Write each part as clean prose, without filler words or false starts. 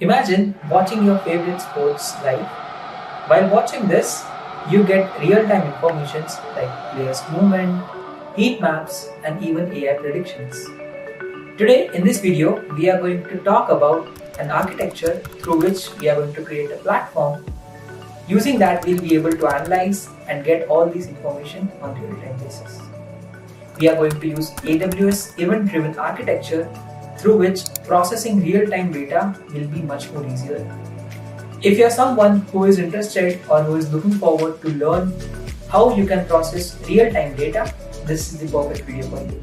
Imagine watching your favorite sports live. While watching this, you get real-time informations like players' movement, heat maps, and even AI predictions. Today, in this video, we are going to talk about an architecture through which we are going to create a platform. Using that, we'll be able to analyze and get all this information on a real-time basis. We are going to use AWS event-driven architecture through which processing real-time data will be much more easier. If you are someone who is interested or who is looking forward to learn how you can process real-time data, this is the perfect video for you.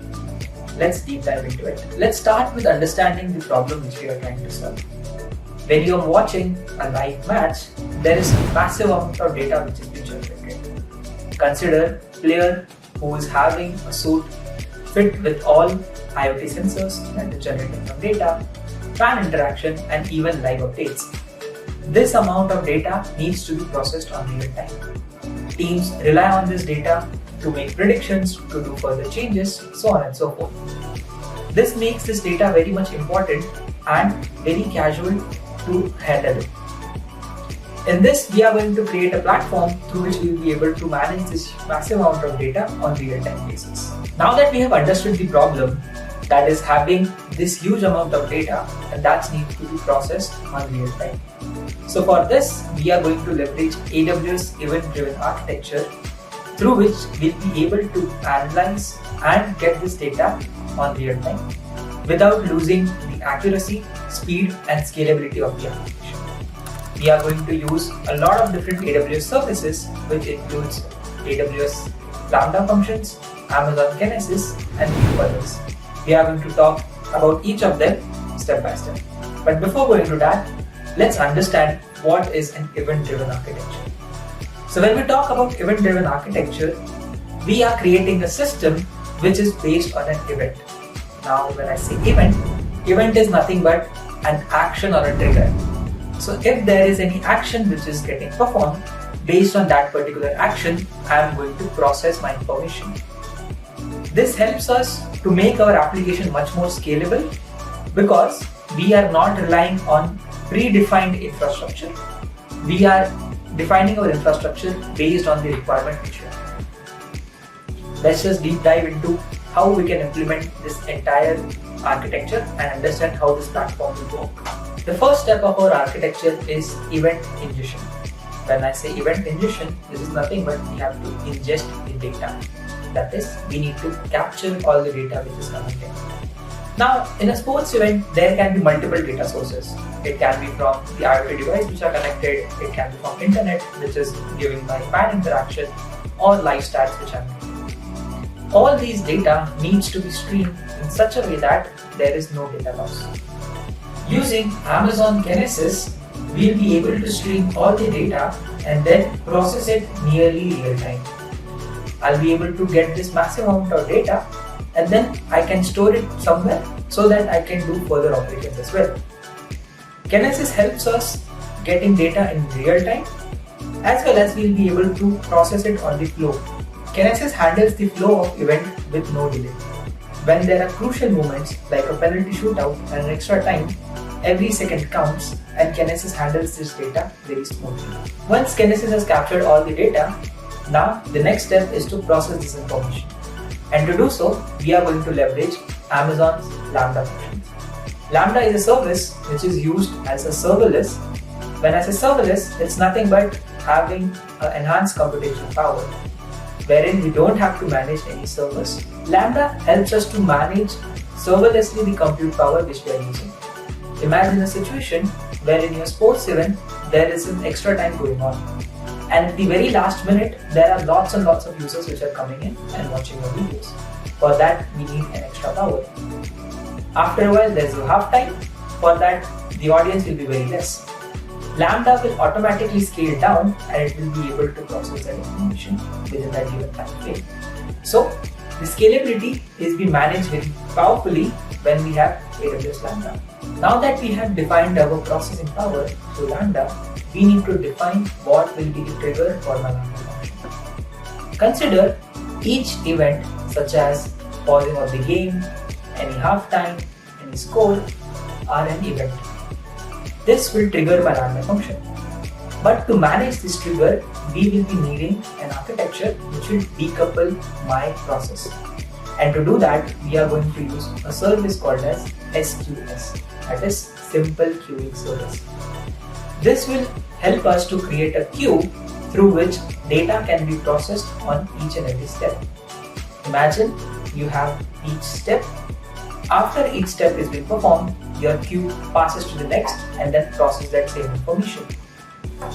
Let's deep dive into it. Let's start with understanding the problem which we are trying to solve. When you are watching a live match, there is a massive amount of data which is being generated. Consider a player who is having a suit fit with all IoT sensors that is generating some data, fan interaction, and even live updates. This amount of data needs to be processed on real time. Teams rely on this data to make predictions, to do further changes, so on and so forth. This makes this data very much important and very casual to handle it. In this, we are going to create a platform through which we will be able to manage this massive amount of data on real-time basis. Now that we have understood the problem, that is having this huge amount of data and that needs to be processed on real time. So for this, we are going to leverage AWS event-driven architecture through which we'll be able to analyze and get this data on real time without losing the accuracy, speed, and scalability of the application. We are going to use a lot of different AWS services, which includes AWS Lambda functions, Amazon Kinesis, and a few others. We are going to talk about each of them step by step. But before going to that, let's understand what is an event-driven architecture. So when we talk about event-driven architecture, we are creating a system which is based on an event. Now when I say event is nothing but an action or a trigger. So if there is any action which is getting performed, based on that particular action, I am going to process my information. This helps us to make our application much more scalable because we are not relying on predefined infrastructure. We are defining our infrastructure based on the requirement which we have. Let's just deep dive into how we can implement this entire architecture and understand how this platform will work. The first step of our architecture is event ingestion. When I say event ingestion, this is nothing but we have to ingest the data. That is, we need to capture all the data which is coming in. Now, in a sports event, there can be multiple data sources. It can be from the IoT device which are connected, it can be from internet which is giving by fan interaction, or live stats which are made. All these data needs to be streamed in such a way that there is no data loss. Using Amazon Kinesis, we'll be able to stream all the data and then process it nearly real time. I'll be able to get this massive amount of data and then I can store it somewhere so that I can do further operations as well. Kinesis helps us getting data in real time as well as we'll be able to process it on the flow. Kinesis handles the flow of event with no delay. When there are crucial moments like a penalty shootout and an extra time, every second counts and Kinesis handles this data very smoothly. Once Kinesis has captured all the data, now the next step is to process this information. And to do so, we are going to leverage Amazon's Lambda functions. Lambda is a service which is used as a serverless. When I say serverless, it's nothing but having an enhanced computational power, wherein we don't have to manage any servers. Lambda helps us to manage serverlessly the compute power which we are using. Imagine a situation where in your sports event, there is an extra time going on. And at the very last minute, there are lots and lots of users which are coming in and watching your videos. For that, we need an extra power. After a while, there's a half time. For that, the audience will be very less. Lambda will automatically scale down and it will be able to process that information within that given time frame. So, the scalability is being managed very powerfully when we have AWS Lambda. Now that we have defined our processing power through Lambda, we need to define what will be the trigger for my Lambda function. Consider each event such as pausing of the game, any halftime, any score are an event. This will trigger my Lambda function. But to manage this trigger, we will be needing an architecture which will decouple my process. And to do that, we are going to use a service called as SQS, that is Simple Queuing Service. This will help us to create a queue through which data can be processed on each and every step. Imagine you have each step. After each step is being performed, your queue passes to the next and then processes that same information.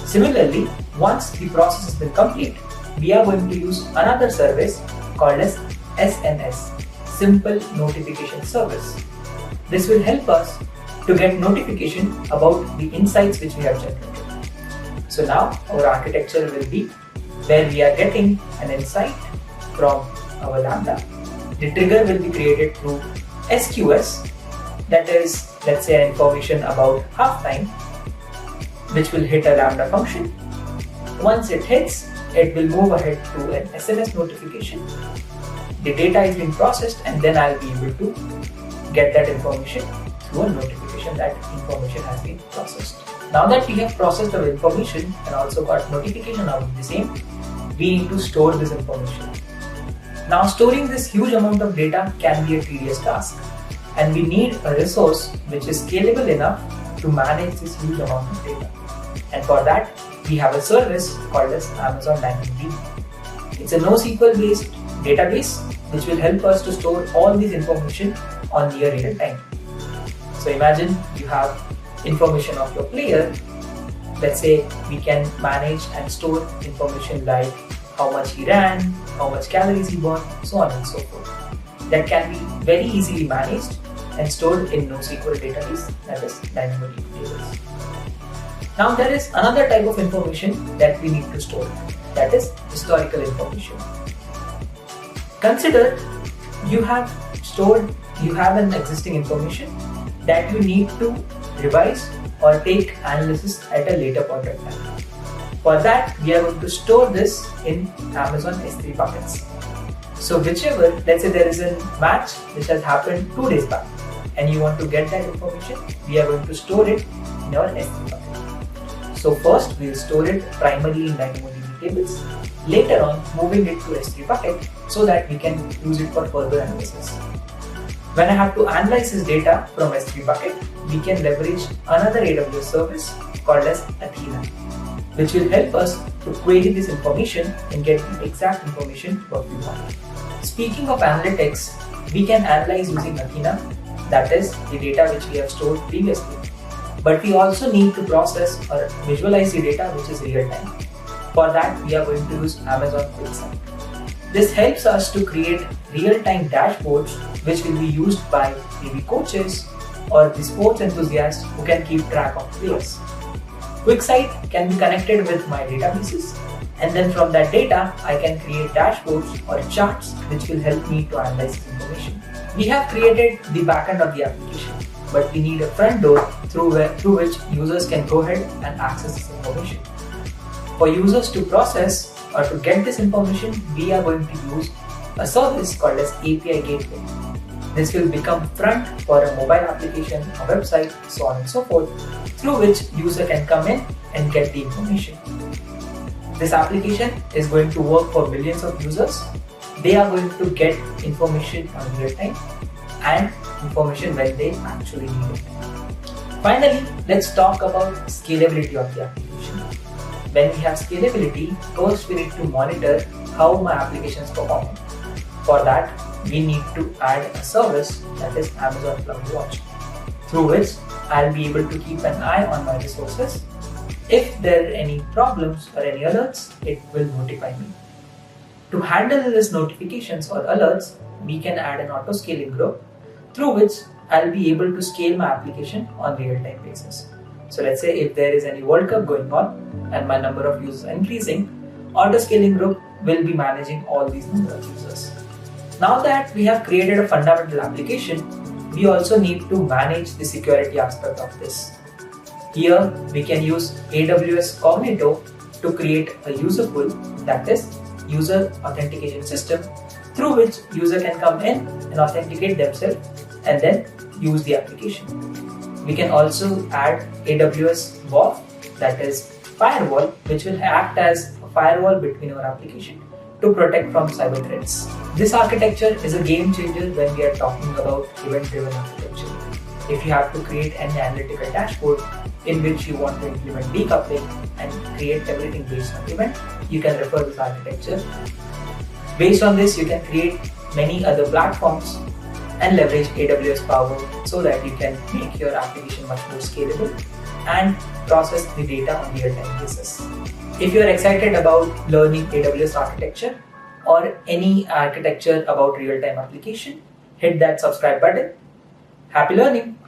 Similarly, once the process has been complete, we are going to use another service called as SNS, Simple Notification Service. This will help us to get notification about the insights which we have generated. So now our architecture will be where we are getting an insight from our Lambda. The trigger will be created through SQS, that is, let's say, information about halftime, which will hit a Lambda function. Once it hits, it will move ahead to an SMS notification. The data is being processed and then I'll be able to get that information through a notification that information has been processed. Now that we have processed our information and also got notification out of the same, we need to store this information. Now storing this huge amount of data can be a tedious task, and we need a resource which is scalable enough to manage this huge amount of data. And for that, we have a service called as Amazon DynamoDB. It's a NoSQL based database which will help us to store all this information on near real time. So imagine you have information of your player. Let's say we can manage and store information like how much he ran, how much calories he burned, so on and so forth. That can be very easily managed and stored in NoSQL database, that is DynamoDB tables. Now there is another type of information that we need to store, that is historical information. Consider you have an existing information that you need to revise or take analysis at a later point of time. For that, we are going to store this in Amazon S3 buckets. So whichever, let's say there is a match which has happened 2 days back and you want to get that information, we are going to store it in our S3 bucket. So first we will store it primarily in DynamoDB tables, later on moving it to S3 bucket so that we can use it for further analysis. When I have to analyze this data from S3 bucket, we can leverage another AWS service called as Athena, which will help us to query this information and get the exact information what we want. Speaking of analytics, we can analyze using Athena, that is the data which we have stored previously. But we also need to process or visualize the data which is real time. For that, we are going to use Amazon QuickSight. This helps us to create real-time dashboards which will be used by maybe coaches or the sports enthusiasts who can keep track of players. QuickSight can be connected with my databases, and then from that data I can create dashboards or charts which will help me to analyze this information. We have created the backend of the application, but we need a front door through which users can go ahead and access this information. For users to process or to get this information, we are going to use a service called as API Gateway. This will become front for a mobile application, a website, so on and so forth, through which user can come in and get the information. This application is going to work for millions of users. They are going to get information on real time and information when they actually need it. Finally, let's talk about scalability of the application. When we have scalability, first we need to monitor how my application is performing. For that, we need to add a service, that is Amazon CloudWatch, through which I'll be able to keep an eye on my resources. If there are any problems or any alerts, it will notify me. To handle these notifications or alerts, we can add an auto-scaling group through which I'll be able to scale my application on real-time basis. So let's say if there is any World Cup going on and my number of users are increasing, auto-scaling group will be managing all these number of users. Now that we have created a fundamental application, we also need to manage the security aspect of this. Here we can use AWS Cognito to create a user pool, that is user authentication system, through which user can come in and authenticate themselves and then use the application. We can also add AWS WAF, that is firewall, which will act as a firewall between our application to protect from cyber threats. This architecture is a game changer when we are talking about event-driven architecture. If you have to create an analytical dashboard in which you want to implement decoupling and create everything based on event, you can refer this architecture. Based on this, you can create many other platforms and leverage AWS power so that you can make your application much more scalable and process the data on a real-time basis. If you are excited about learning AWS architecture or any architecture about real-time application, hit that subscribe button. Happy learning!